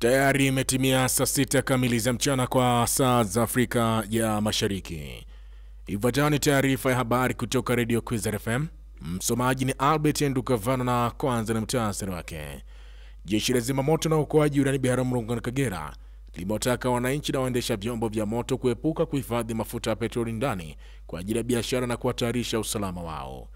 Tayari imetimia saa 6 kamili za mchana kwa saa za Afrika ya Mashariki. Ifuatayo ni taarifa ya habari kutoka Radio Kwizera FM. Msomaji ni Albert Ndukavana na kwanza ni muhtasari wake. Jeshi la zimamoto na uokoaji wilayani Biharamulo mkoani Kagera limewataka wananchi na waendesha vyombo vya moto kuepuka kuhifadhi mafuta ya petroli ndani kwa ajili ya biashara na kuhatarisha usalama wao.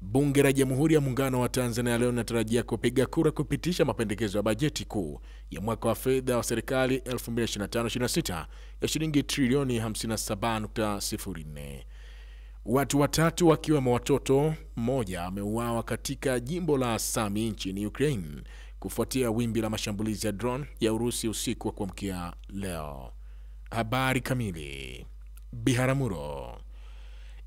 Bunge la Jamhuri ya Muungano wa Tanzania leo linatarajia kupiga kura kupitisha mapendekezo ya bajeti kuu ya mwaka wa fedha wa serikali 2025-26 ya shilingi trilioni 57.04. Watu watatu wakiwemo watoto mmoja wameuawa katika jimbo la Sami nchini Ukraine kufuatia wimbi la mashambulizi ya drone ya Urusi usiku wa kuamkia leo. Habari kamili. Biharamulo.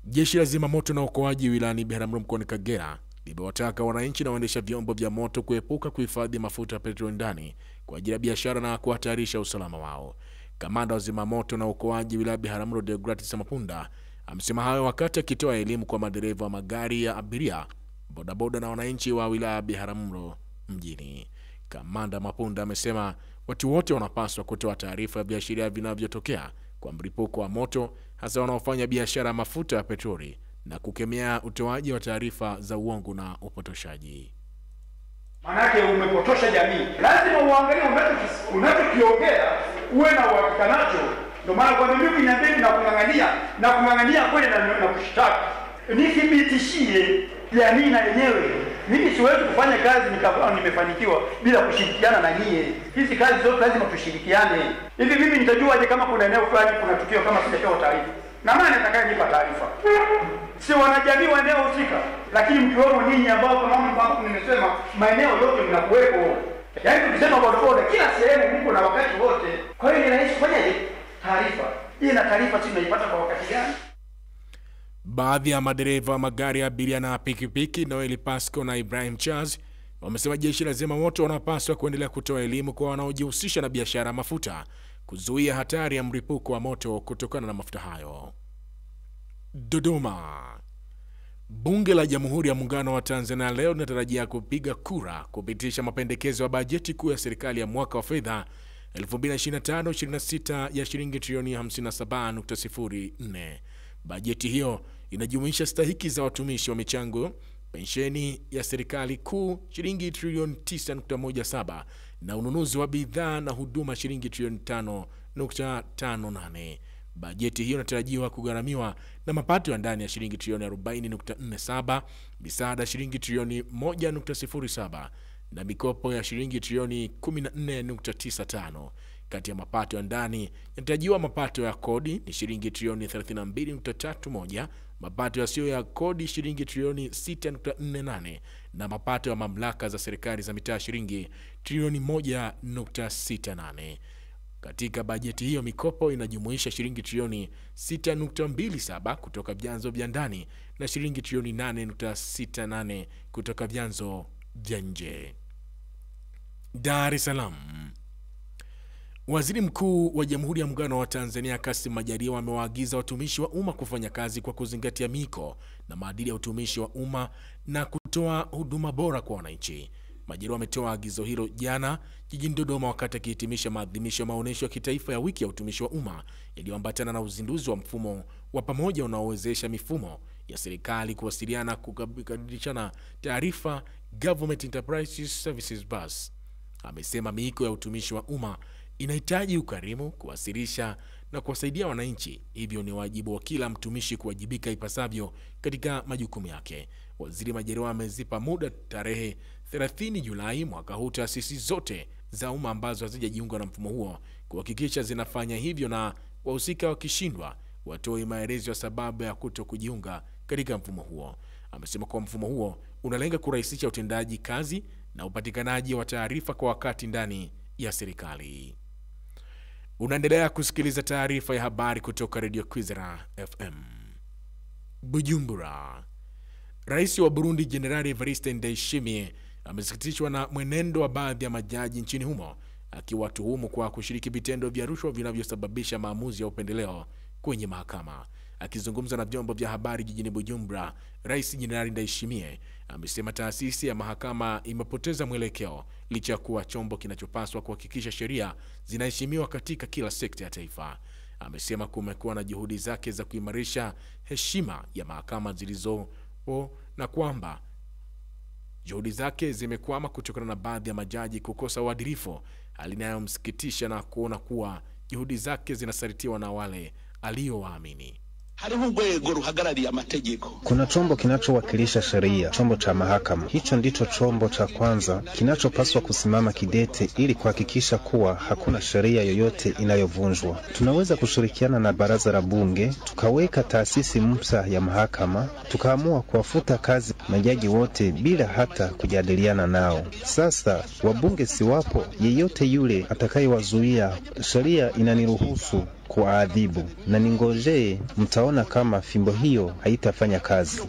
Jeshi la zimamoto na uokoaji wilayani Biharamulo mkoani Kagera limewataka wananchi na waendesha vyombo vya moto kuepuka kuhifadhi mafuta ya petroli ndani kwa ajili ya biashara na kuhatarisha usalama wao. Kamanda wa zimamoto na uokoaji wilaya Biharamulo Deogratis Mapunda amesema hayo wakati akitoa elimu kwa madereva wa magari ya abiria, bodaboda na wananchi wa wilaya Biharamulo mjini. Kamanda Mapunda amesema watu wote wanapaswa kutoa taarifa ya viashiria vinavyotokea kwa mlipuko wa moto, hasa wanaofanya biashara ya mafuta ya petroli, na kukemea utoaji wa taarifa za uongo na upotoshaji. Manake umepotosha jamii. Lazima uangalie unachokiongea uwe na uhakika nacho. Ndio maana kwa mimi niambie na kungangania kweli na kushtaki. Nithibitishie jamii na yenyewe. Mimi siwezi kufanya kazi nikawa nimefanikiwa bila kushirikiana na nyie. Hizi kazi zote lazima tushirikiane. Hivi mimi nitajuaje kama kuna eneo fulani kuna tukio kama sijapewa taarifa? Na nani atakayenipa taarifa? Si wanajamii wa eneo husika, lakini mkiwemo nyinyi ambao kama nimesema maeneo yote mnakuwepo. Yaani tukisema bodaboda kila sehemu mko na wakati wote. Kwa hiyo ni rahisi kufanyaje? Taarifa. Hii na taarifa sisi tunaipata kwa wakati gani? Baadhi ya madereva magari ya abiria na pikipiki Noel Pasco na Ibrahim Charles wamesema jeshi la zimamoto wanapaswa kuendelea kutoa elimu kwa wanaojihusisha na biashara mafuta kuzuia hatari ya mlipuko wa moto kutokana na mafuta hayo. Dodoma. Bunge la Jamhuri ya Muungano wa Tanzania leo linatarajia kupiga kura kupitisha mapendekezo ya bajeti kuu ya serikali ya mwaka wa fedha 2025-26 ya shilingi trilioni 57.04. Bajeti hiyo inajumuisha stahiki za watumishi wa michango, pensheni ya serikali kuu shilingi trilioni 9.17 na ununuzi wa bidhaa na huduma shilingi trilioni 5.58. Bajeti hiyo inatarajiwa kugharamiwa na mapato ya ndani ya shilingi trilioni 40.47, misaada shilingi trilioni 1.07 na mikopo ya shilingi trilioni 14.95. Kati ya mapato ya ndani yanatarajiwa mapato ya kodi ni shilingi trilioni 32.31, mapato yasiyo ya kodi shilingi trilioni 6.48 na mapato ya mamlaka za serikali za mitaa shilingi trilioni 1.68. Katika bajeti hiyo mikopo inajumuisha shilingi trilioni 6.27 kutoka vyanzo vya ndani na shilingi trilioni 8.68 kutoka vyanzo vya nje. Dar es Salaam. Waziri Mkuu wa Jamhuri ya Muungano wa Tanzania Kassim Majaliwa amewaagiza watumishi wa umma kufanya kazi kwa kuzingatia miko na maadili ya utumishi wa umma na kutoa huduma bora kwa wananchi. Majaliwa ametoa agizo hilo jana jijini Dodoma wakati akihitimisha maadhimisho ya maonyesho ya kitaifa ya wiki ya utumishi wa umma yaliyoambatana na uzinduzi wa mfumo wa pamoja unaowezesha mifumo ya serikali kuwasiliana kubadilishana taarifa, Government Enterprise Services Bus. Amesema miiko ya utumishi wa umma inahitaji ukarimu, kuwasilisha na kuwasaidia wananchi, hivyo ni wajibu wa kila mtumishi kuwajibika ipasavyo katika majukumu yake. Waziri Majaliwa amezipa muda tarehe 30 Julai mwaka huu taasisi zote za umma ambazo hazijajiunga na mfumo huo kuhakikisha zinafanya hivyo, na wahusika wakishindwa watoe maelezo ya sababu ya kutokujiunga katika mfumo huo. Amesema kwa mfumo huo unalenga kurahisisha utendaji kazi na upatikanaji wa taarifa kwa wakati ndani ya serikali. Unaendelea kusikiliza taarifa ya habari kutoka Radio Kwizera FM. Bujumbura. Rais wa Burundi Jenerali Evariste Ndayishimiye amesikitishwa na mwenendo wa baadhi ya majaji nchini humo, akiwatuhumu kwa kushiriki vitendo vya rushwa vinavyosababisha maamuzi ya upendeleo kwenye mahakama. Akizungumza na vyombo vya habari jijini Bujumbura, Rais Jenerali Ndayishimiye amesema taasisi ya mahakama imepoteza mwelekeo licha ya kuwa chombo kinachopaswa kuhakikisha sheria zinaheshimiwa katika kila sekta ya taifa. Amesema kumekuwa na juhudi zake za kuimarisha heshima ya mahakama zilizopo na kwamba juhudi zake zimekwama kutokana na baadhi ya majaji kukosa uadilifu, hali inayomsikitisha na kuona kuwa juhudi zake zinasalitiwa na wale aliowaamini. Kuna chombo kinachowakilisha sheria, chombo cha mahakama. Hicho ndicho chombo cha kwanza kinachopaswa kusimama kidete ili kuhakikisha kuwa hakuna sheria yoyote inayovunjwa. Tunaweza kushirikiana na baraza la bunge, tukaweka taasisi mpya ya mahakama, tukaamua kuwafuta kazi majaji wote bila hata kujadiliana nao. Sasa wabunge si wapo, yeyote yule atakayewazuia, sheria inaniruhusu kuadhibu, na ningoje mtaona kama fimbo hiyo haitafanya kazi.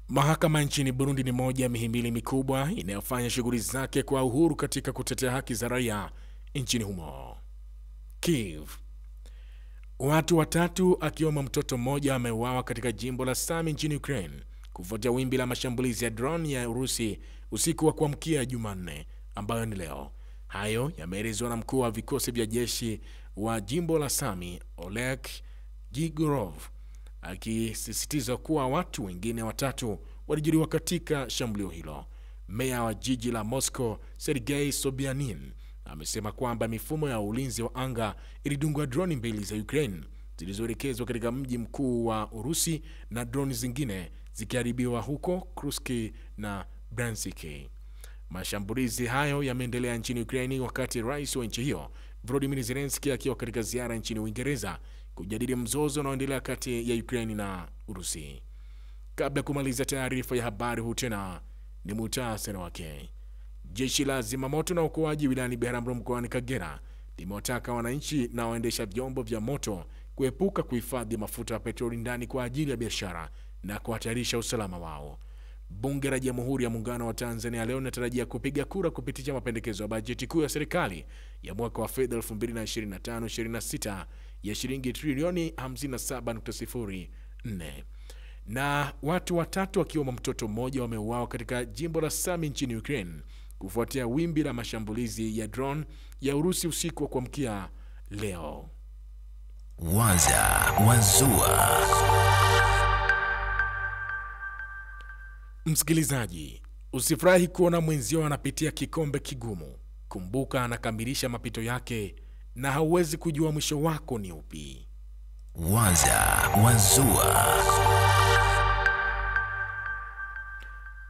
Mahakama nchini Burundi ni moja ya mihimili mikubwa inayofanya shughuli zake kwa uhuru katika kutetea haki za raia nchini humo. Kiev. Watu watatu akiwemo mtoto mmoja wameuawa katika jimbo la Sami nchini Ukraine kufuatia wimbi la mashambulizi ya drone ya Urusi usiku wa kuamkia Jumanne, ambayo ni leo. Hayo yameelezwa na mkuu wa vikosi vya jeshi wa jimbo la Sami, Oleg Gigorov, akisisitiza kuwa watu wengine watatu walijeruhiwa katika shambulio hilo. Meya wa jiji la Moscow, Sergei Sobyanin, amesema kwamba mifumo ya ulinzi wa anga ilidungwa droni mbili za Ukraine zilizoelekezwa katika mji mkuu wa Urusi na droni zingine zikiharibiwa huko Kursk na Bryansk. Mashambulizi hayo yameendelea nchini Ukraine wakati rais wa nchi hiyo Volodymyr Zelensky akiwa katika ziara nchini Uingereza kujadili mzozo unaoendelea kati ya Ukraine na Urusi. Kabla kumaliza taarifa ya habari, huu tena ni muhtasari wake. Jeshi la zimamoto na uokoaji wilayani Biharamulo mkoani Kagera limewataka wananchi na waendesha vyombo vya moto kuepuka kuhifadhi mafuta ya petroli ndani kwa ajili ya biashara na kuhatarisha usalama wao. Bunge la Jamhuri ya Muungano wa Tanzania leo linatarajia kupiga kura kupitisha mapendekezo ya bajeti kuu ya serikali ya mwaka wa fedha 2025-26 ya shilingi trilioni 57.04. Na watu watatu wakiwemo mtoto mmoja wameuawa katika jimbo la Sami nchini Ukraine kufuatia wimbi la mashambulizi ya drone ya Urusi usiku wa kuamkia leo. Waza Wazua. Msikilizaji, usifurahi kuona mwenzio anapitia kikombe kigumu. Kumbuka anakamilisha mapito yake na hauwezi kujua mwisho wako ni upi. Waza Wazua.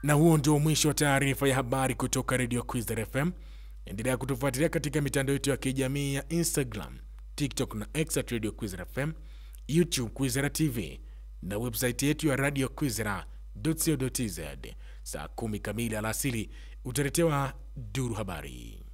Na huo ndio mwisho wa taarifa ya habari kutoka Radio Kwizera FM. Endelea kutufuatilia katika mitandao yetu ya kijamii ya Instagram, TikTok na X @Radio Kwizera FM, YouTube Kwizera TV na website yetu ya radiokwizera.co.tz. Saa 10 kamili alasiri utaletewa duru habari.